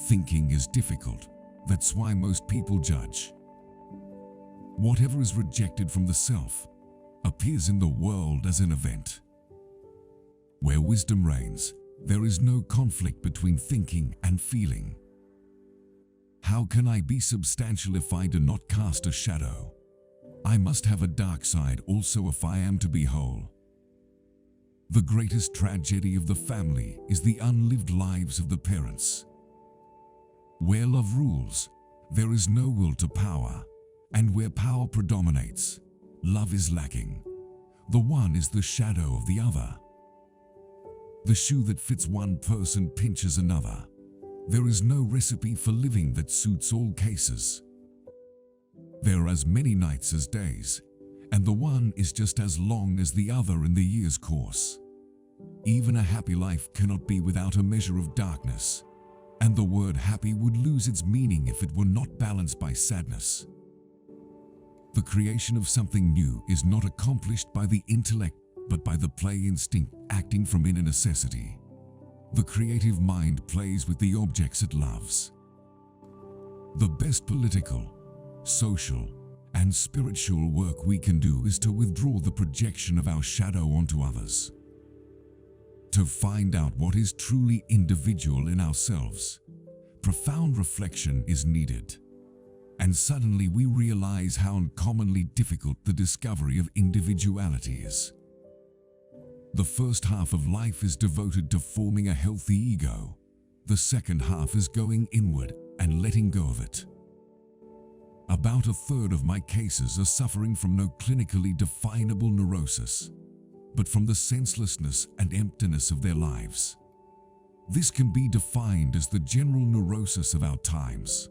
Thinking is difficult. That's why most people judge. Whatever is rejected from the self appears in the world as an event. Where wisdom reigns, there is no conflict between thinking and feeling. How can I be substantial if I do not cast a shadow? I must have a dark side also if I am to be whole. The greatest tragedy of the family is the unlived lives of the parents. Where love rules, there is no will to power, and where power predominates, love is lacking. The one is the shadow of the other. The shoe that fits one person pinches another. There is no recipe for living that suits all cases. There are as many nights as days, and the one is just as long as the other in the year's course. Even a happy life cannot be without a measure of darkness, and the word happy would lose its meaning if it were not balanced by sadness. The creation of something new is not accomplished by the intellect, but by the play instinct acting from inner necessity. The creative mind plays with the objects it loves. The best political, social, and spiritual work we can do is to withdraw the projection of our shadow onto others. To find out what is truly individual in ourselves, profound reflection is needed. And suddenly we realize how uncommonly difficult the discovery of individuality is. The first half of life is devoted to forming a healthy ego. The second half is going inward and letting go of it. About a third of my cases are suffering from no clinically definable neurosis, but from the senselessness and emptiness of their lives. This can be defined as the general neurosis of our times.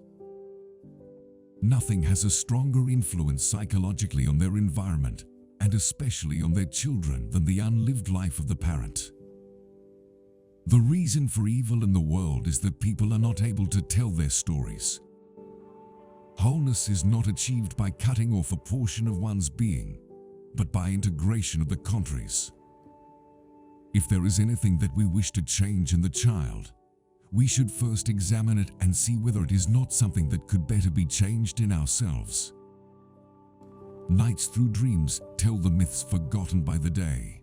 Nothing has a stronger influence psychologically on their environment, and especially on their children, than the unlived life of the parent. The reason for evil in the world is that people are not able to tell their stories. Wholeness is not achieved by cutting off a portion of one's being, but by integration of the contraries. If there is anything that we wish to change in the child, we should first examine it and see whether it is not something that could better be changed in ourselves. Nights through dreams tell the myths forgotten by the day.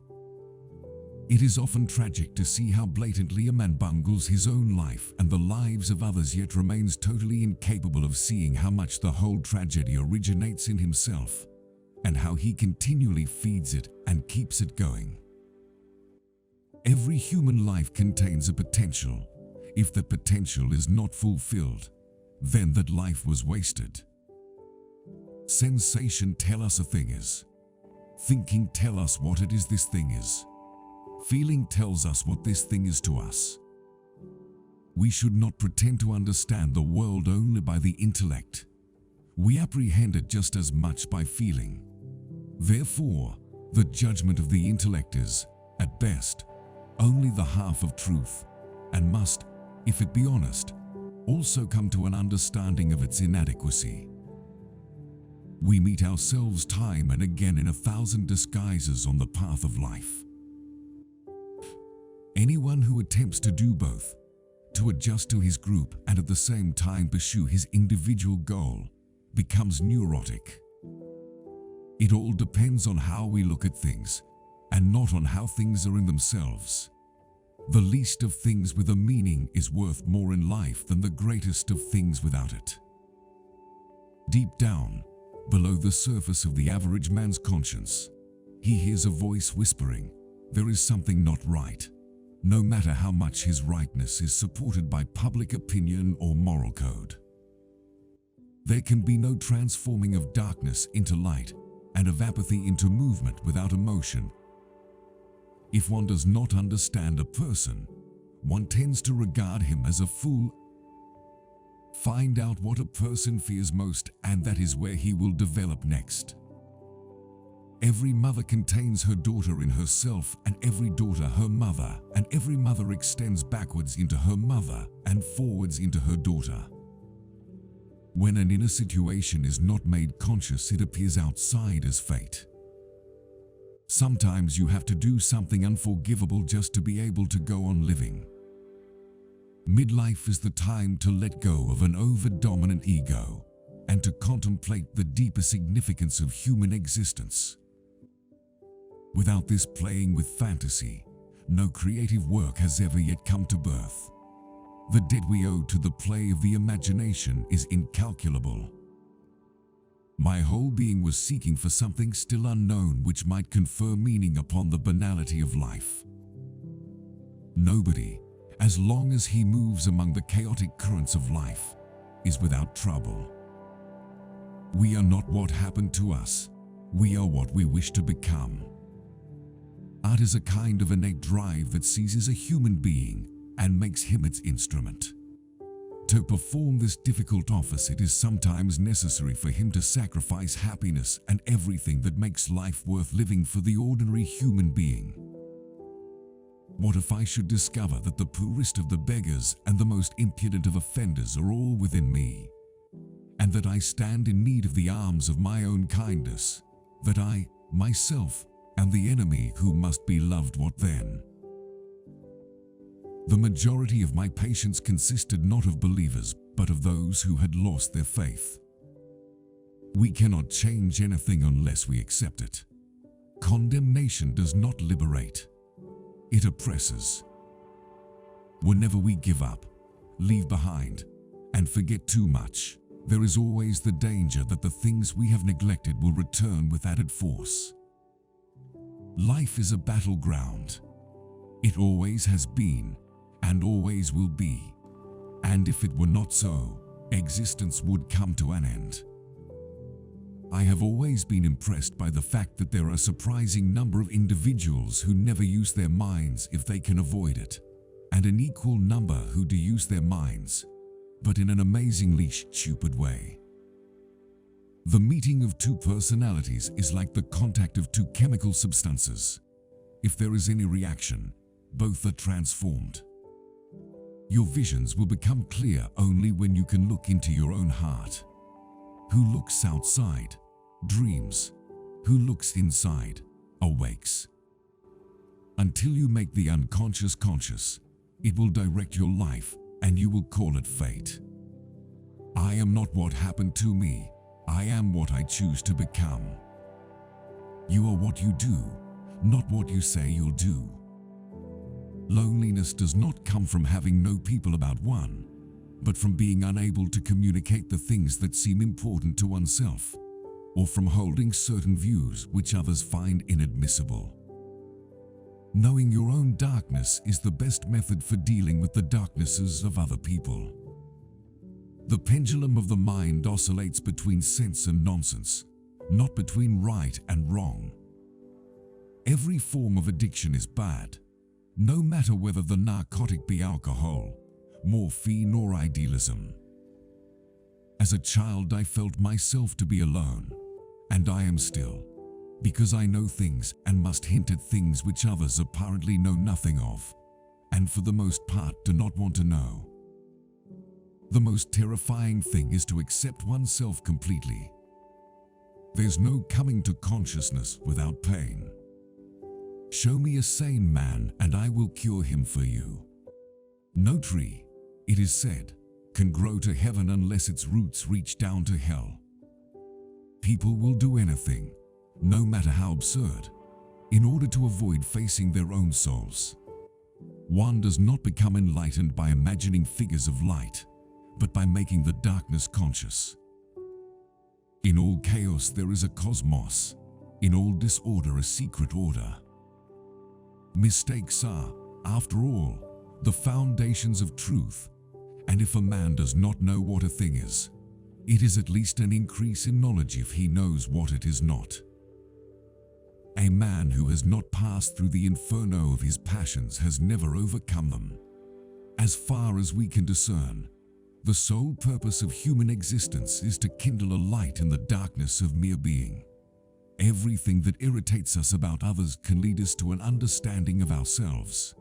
It is often tragic to see how blatantly a man bungles his own life and the lives of others, yet remains totally incapable of seeing how much the whole tragedy originates in himself, and how he continually feeds it and keeps it going. Every human life contains a potential. If the potential is not fulfilled, then that life was wasted. Sensation tell us a thing is. Thinking tell us what it is this thing is. Feeling tells us what this thing is to us. We should not pretend to understand the world only by the intellect. We apprehend it just as much by feeling. Therefore, the judgment of the intellect is, at best, only the half of truth, and must, if it be honest, also come to an understanding of its inadequacy. We meet ourselves time and again in 1,000 disguises on the path of life. Anyone who attempts to do both, to adjust to his group and at the same time pursue his individual goal, becomes neurotic. It all depends on how we look at things, and not on how things are in themselves. The least of things with a meaning is worth more in life than the greatest of things without it. Deep down, below the surface of the average man's conscience, he hears a voice whispering, there is something not right, no matter how much his rightness is supported by public opinion or moral code. There can be no transforming of darkness into light and of apathy into movement without emotion. If one does not understand a person, one tends to regard him as a fool. Find out what a person fears most, and that is where he will develop next. Every mother contains her daughter in herself, and every daughter her mother, and every mother extends backwards into her mother and forwards into her daughter. When an inner situation is not made conscious, it appears outside as fate. Sometimes you have to do something unforgivable just to be able to go on living. Midlife is the time to let go of an over-dominant ego and to contemplate the deeper significance of human existence. Without this playing with fantasy, no creative work has ever yet come to birth. The debt we owe to the play of the imagination is incalculable. My whole being was seeking for something still unknown which might confer meaning upon the banality of life. Nobody, as long as he moves among the chaotic currents of life, is without trouble. We are not what happened to us, we are what we wish to become. Art is a kind of innate drive that seizes a human being and makes him its instrument. To perform this difficult office, it is sometimes necessary for him to sacrifice happiness and everything that makes life worth living for the ordinary human being. What if I should discover that the poorest of the beggars and the most impudent of offenders are all within me, and that I stand in need of the arms of my own kindness, that I, myself, am the enemy who must be loved? What then? The majority of my patients consisted not of believers, but of those who had lost their faith. We cannot change anything unless we accept it. Condemnation does not liberate. It oppresses. Whenever we give up, leave behind, and forget too much, there is always the danger that the things we have neglected will return with added force. Life is a battleground. It always has been, and always will be. And if it were not so, existence would come to an end. I have always been impressed by the fact that there are a surprising number of individuals who never use their minds if they can avoid it, and an equal number who do use their minds, but in an amazingly stupid way. The meeting of two personalities is like the contact of two chemical substances. If there is any reaction, both are transformed. Your visions will become clear only when you can look into your own heart. Who looks outside, dreams. Who looks inside, awakes. Until you make the unconscious conscious, it will direct your life and you will call it fate. I am not what happened to me. I am what I choose to become. You are what you do, not what you say you'll do. Loneliness does not come from having no people about one, but from being unable to communicate the things that seem important to oneself, or from holding certain views which others find inadmissible. Knowing your own darkness is the best method for dealing with the darknesses of other people. The pendulum of the mind oscillates between sense and nonsense, not between right and wrong. Every form of addiction is bad, no matter whether the narcotic be alcohol, morphine, or idealism. As a child, I felt myself to be alone, and I am still, because I know things and must hint at things which others apparently know nothing of, and for the most part do not want to know. The most terrifying thing is to accept oneself completely. There's no coming to consciousness without pain. Show me a sane man and I will cure him for you. No tree, it is said, can grow to heaven unless its roots reach down to hell. People will do anything, no matter how absurd, in order to avoid facing their own souls. One does not become enlightened by imagining figures of light, but by making the darkness conscious. In all chaos there is a cosmos, in all disorder a secret order. Mistakes are, after all, the foundations of truth, and if a man does not know what a thing is, it is at least an increase in knowledge if he knows what it is not. A man who has not passed through the inferno of his passions has never overcome them. As far as we can discern, the sole purpose of human existence is to kindle a light in the darkness of mere being. Everything that irritates us about others can lead us to an understanding of ourselves.